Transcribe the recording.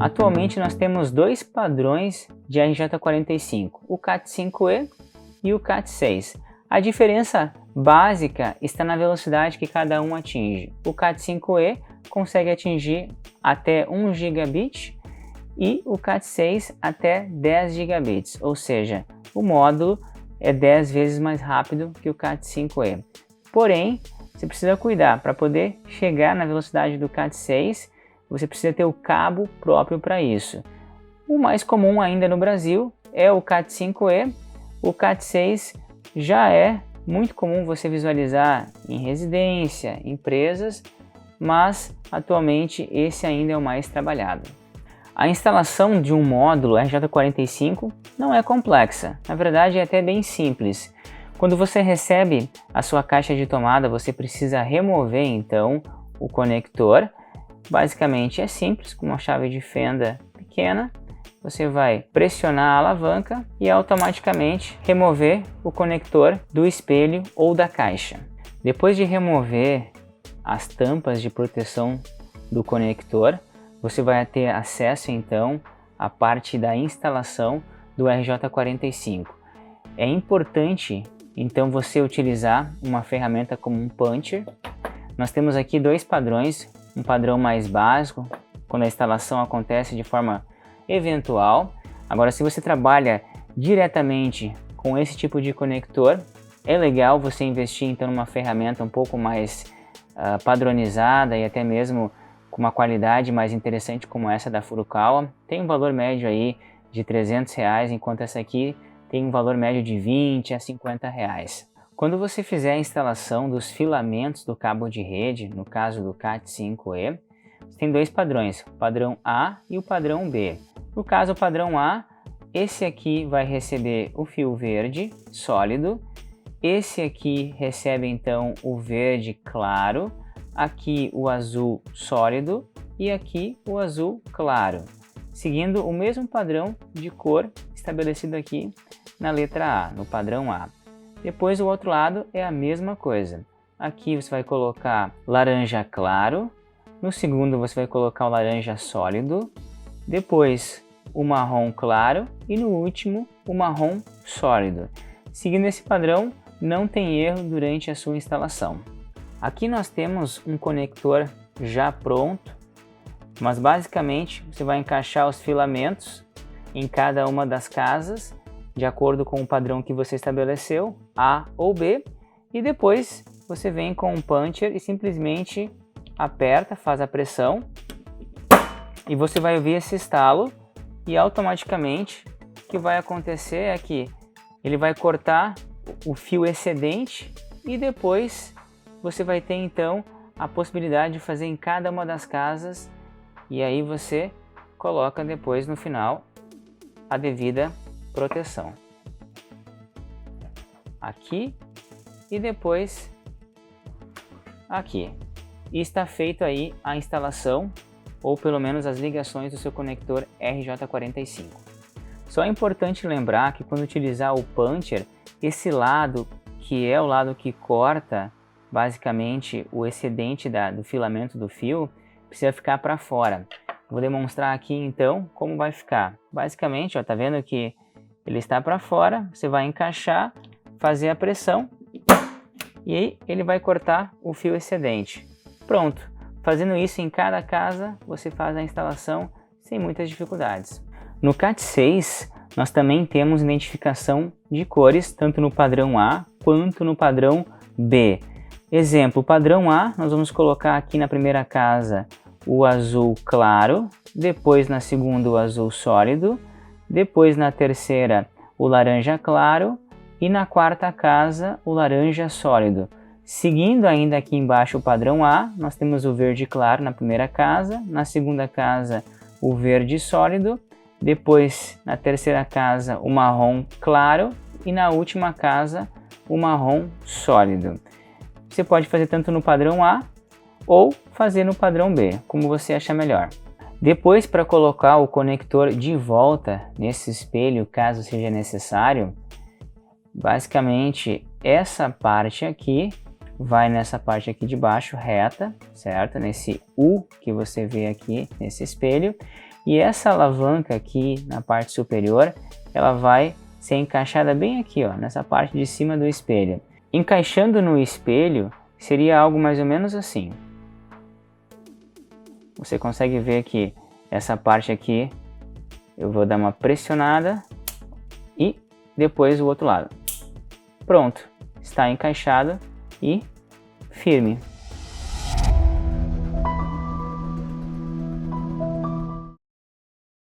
Atualmente nós temos dois padrões de RJ45, o CAT5E e o CAT6. A diferença básica está na velocidade que cada um atinge. O CAT5E consegue atingir até 1 gigabit e o CAT6 até 10 gigabits, ou seja, o módulo é 10 vezes mais rápido que o CAT5E. Porém, você precisa cuidar, para poder chegar na velocidade do CAT6, você precisa ter o cabo próprio para isso. O mais comum ainda no Brasil é o CAT5E. O CAT6 já é muito comum você visualizar em residência, empresas, mas atualmente esse ainda é o mais trabalhado. A instalação de um módulo RJ45 não é complexa, na verdade é até bem simples. Quando você recebe a sua caixa de tomada, você precisa remover então o conector. Basicamente é simples, com uma chave de fenda pequena, você vai pressionar a alavanca e automaticamente remover o conector do espelho ou da caixa. Depois de remover as tampas de proteção do conector, você vai ter acesso então à parte da instalação do RJ45. É importante então você utilizar uma ferramenta como um puncher. Nós temos aqui dois padrões, um padrão mais básico, quando a instalação acontece de forma eventual. Agora, se você trabalha diretamente com esse tipo de conector, é legal você investir então numa ferramenta um pouco mais padronizada e até mesmo com uma qualidade mais interessante como essa da Furukawa. Tem um valor médio aí de R$300, enquanto essa aqui tem um valor médio de R$20 a R$50. Quando você fizer a instalação dos filamentos do cabo de rede, no caso do CAT5E, você tem dois padrões, o padrão A e o padrão B. No caso, o padrão A, esse aqui vai receber o fio verde sólido, esse aqui recebe então o verde claro, aqui o azul sólido e aqui o azul claro, seguindo o mesmo padrão de cor estabelecido aqui na letra A, no padrão A. Depois o outro lado é a mesma coisa. Aqui você vai colocar laranja claro, no segundo você vai colocar o laranja sólido, depois o marrom claro e no último o marrom sólido. Seguindo esse padrão, não tem erro durante a sua instalação. Aqui nós temos um conector já pronto, mas basicamente você vai encaixar os filamentos em cada uma das casas, de acordo com o padrão que você estabeleceu, A ou B, e depois você vem com um puncher e simplesmente aperta, faz a pressão, e você vai ouvir esse estalo, e automaticamente o que vai acontecer é que ele vai cortar o fio excedente e depois você vai ter então a possibilidade de fazer em cada uma das casas, e aí você coloca depois no final a devida proteção aqui e depois aqui, e está feito aí a instalação ou pelo menos as ligações do seu conector RJ45. Só é importante lembrar que quando utilizar o puncher, esse lado que é o lado que corta basicamente o excedente do filamento do fio precisa ficar para fora. Vou demonstrar aqui então como vai ficar. Basicamente, ó, tá vendo que ele está para fora, você vai encaixar, fazer a pressão e aí ele vai cortar o fio excedente. Pronto, fazendo isso em cada casa, você faz a instalação sem muitas dificuldades. No CAT6, nós também temos identificação de cores, tanto no padrão A quanto no padrão B. Exemplo, padrão A, nós vamos colocar aqui na primeira casa o azul claro, depois na segunda o azul sólido, depois na terceira o laranja claro e na quarta casa o laranja sólido. Seguindo ainda aqui embaixo o padrão A, nós temos o verde claro na primeira casa, na segunda casa o verde sólido, depois na terceira casa o marrom claro e na última casa o marrom sólido. Você pode fazer tanto no padrão A ou fazer no padrão B, como você achar melhor. Depois, para colocar o conector de volta nesse espelho, caso seja necessário, basicamente essa parte aqui vai nessa parte aqui de baixo reta, certo? Nesse U que você vê aqui nesse espelho. E essa alavanca aqui na parte superior, ela vai ser encaixada bem aqui, ó, nessa parte de cima do espelho. Encaixando no espelho, seria algo mais ou menos assim. Você consegue ver que essa parte aqui, eu vou dar uma pressionada e depois o outro lado. Pronto, está encaixado e firme.